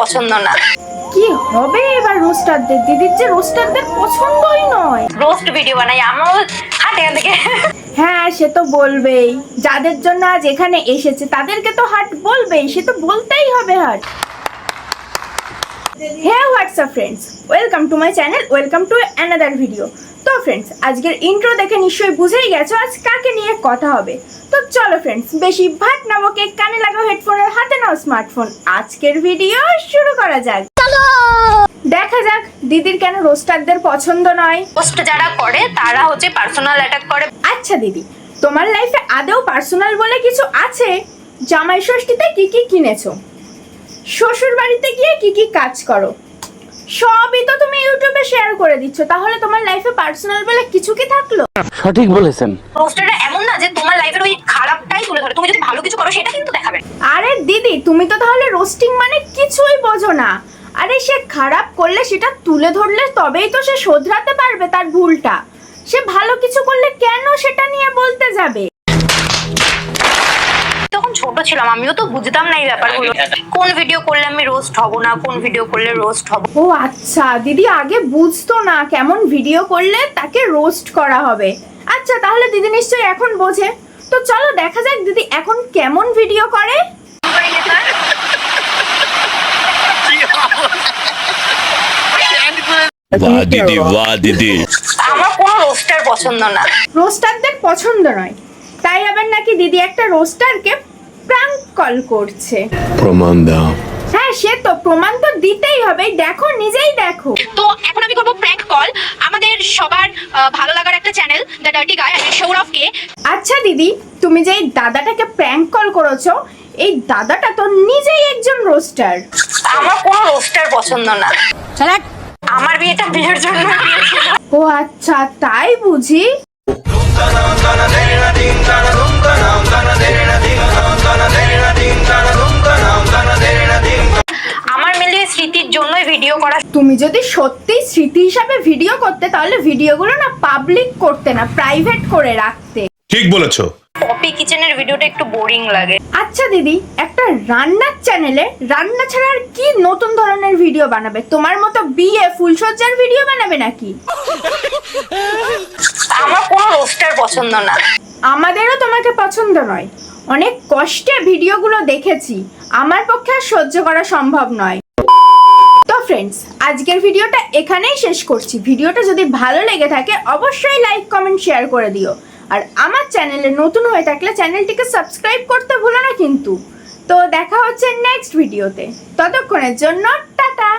পছন্দ না। কি হবে এবার রোস্টারদের? দিদির যে রোস্টারদের পছন্দই নয়। রোস্ট ভিডিও বানাই আমার হাট এখান থেকে। হ্যাঁ সে তো বলবেই, যাদের জন্য আজ এখানে এসেছে তাদেরকে তো হাট বলবেই, সে তো বলতেই হবে হাট। হ্যাঁ WhatsApp friends, welcome to my channel, welcome to another video. তো ফ্রেন্ডস আজকের ইন্ট্রো দেখে নিশ্চয়ই বুঝেই গেছো আজ কাকে নিয়ে কথা হবে। তো চলো ফ্রেন্ডস, বেশি ভাট না বকে কানে লাগাও হেডফোন আর হাতে নাও স্মার্টফোন, আজকের ভিডিও শুরু করা যাক। দেখা যাক দিদির কেন রোস্টারদের পছন্দ নয়। রোস্ট যারা করে তারা হচ্ছে পার্সোনাল অ্যাটাক করে। আচ্ছা দিদি, তোমার লাইফে আদৌ পার্সোনাল বলে কিছু আছে? জামাই ষষ্ঠীতে কি কি কিনেছো, শ্বশুর বাড়িতে গিয়ে কি কি কাজ করো, সবই তো তুমি ইউটিউবে শেয়ার করে দিচ্ছ, তাহলে তোমার লাইফে পার্সোনাল বলে কিছু কি থাকলো? সঠিক বলেছেন। রোস্টারটা এমন না যে তোমার লাইফের ওই খারাপটাই তুলে ধরে, তুমি যদি ভালো কিছু করো সেটা কিন্তু দেখাবে। আরে দিদি তুমি তো তাহলে রোস্টিং মানে কিছুই বোঝো না। আরে সে খারাপ করলে সেটা তুলে ধরলে তবেই তো সে শোধরাতে পারবে তার ভুলটা। সে ভালো কিছু করলে কেন সেটা নিয়ে বলতে যাবে? তখন ছোট ছিলাম, আমিও তো বুঝতাম না এই ব্যাপারগুলো, কোন ভিডিও করলে আমি রোস্ট হব না, কোন ভিডিও করলে রোস্ট হব। ও আচ্ছা, দিদি আগে বুঝতো না কেমন ভিডিও করলে তাকে রোস্ট করা হবে। আচ্ছা তাহলে দিদি নিশ্চয়ই এখন বোঝে। তো চলো দেখা যাক দিদি এখন কেমন ভিডিও করে। वाह दीदी वाह दीदी। আমার কোনো রোস্টার পছন্দ না। রোস্টারদের পছন্দ নয়, তাই আবার নাকি দিদি একটা রোস্টারকে প্র্যাঙ্ক কল করছে। प्रमाण दाও। হ্যাঁ সে তো প্রমাণ তো দিতেই হবে, দেখো নিজেই দেখো। তো এখন আমি করব প্র্যাঙ্ক কল আমাদের সবার ভালো লাগার একটা চ্যানেল দ্য ডার্টি গাই, আমি সৌরভকে। আচ্ছা দিদি, তুমি যে এই দাদাটাকে প্র্যাঙ্ক কল করেছো, এই দাদাটা তো নিজেই একজন রোস্টার। আমার কোনো রোস্টার পছন্দ না। আমার বিয়েটা বিয়ের জন্য দিয়েছিল। ও আচ্ছা তাই বুঝি। আমার মেনলি স্মৃতির জন্যই ভিডিও করা। তুমি যদি সত্যি স্মৃতি হিসাবে ভিডিও করতে তাহলে ভিডিওগুলো না পাবলিক করতে না, প্রাইভেট করে রাখতে। ঠিক বলেছো। পপি কিচেনের ভিডিওটা একটু বোরিং লাগে। আচ্ছা দিদি, একটা রান্নার চ্যানেলে রান্না ছাড়া আর কি নতুন ধরনের ভিডিও বানাবে? তোমার মতো বিয়ে ফুলসজ্জার ভিডিও বানাবে নাকি? আমার কোনো রোস্টার পছন্দ না। আমাদেরও তোমাকে পছন্দ নয়। অনেক কষ্টে ভিডিওগুলো দেখেছি, আমার পক্ষে আর সহ্য করা সম্ভব নয়। তো ফ্রেন্ডস আজকের ভিডিওটা এখানেই শেষ করছি। ভিডিওটা যদি ভালো লেগে থাকে অবশ্যই লাইক কমেন্ট শেয়ার করে দিও, আর আমার চ্যানেলে নতুন হয়ে থাকলে চ্যানেলটিকে সাবস্ক্রাইব করতে ভুলো না কিন্তু। তো দেখা হচ্ছে নেক্সট ভিডিওতে, ততক্ষণের জন্য টাটা।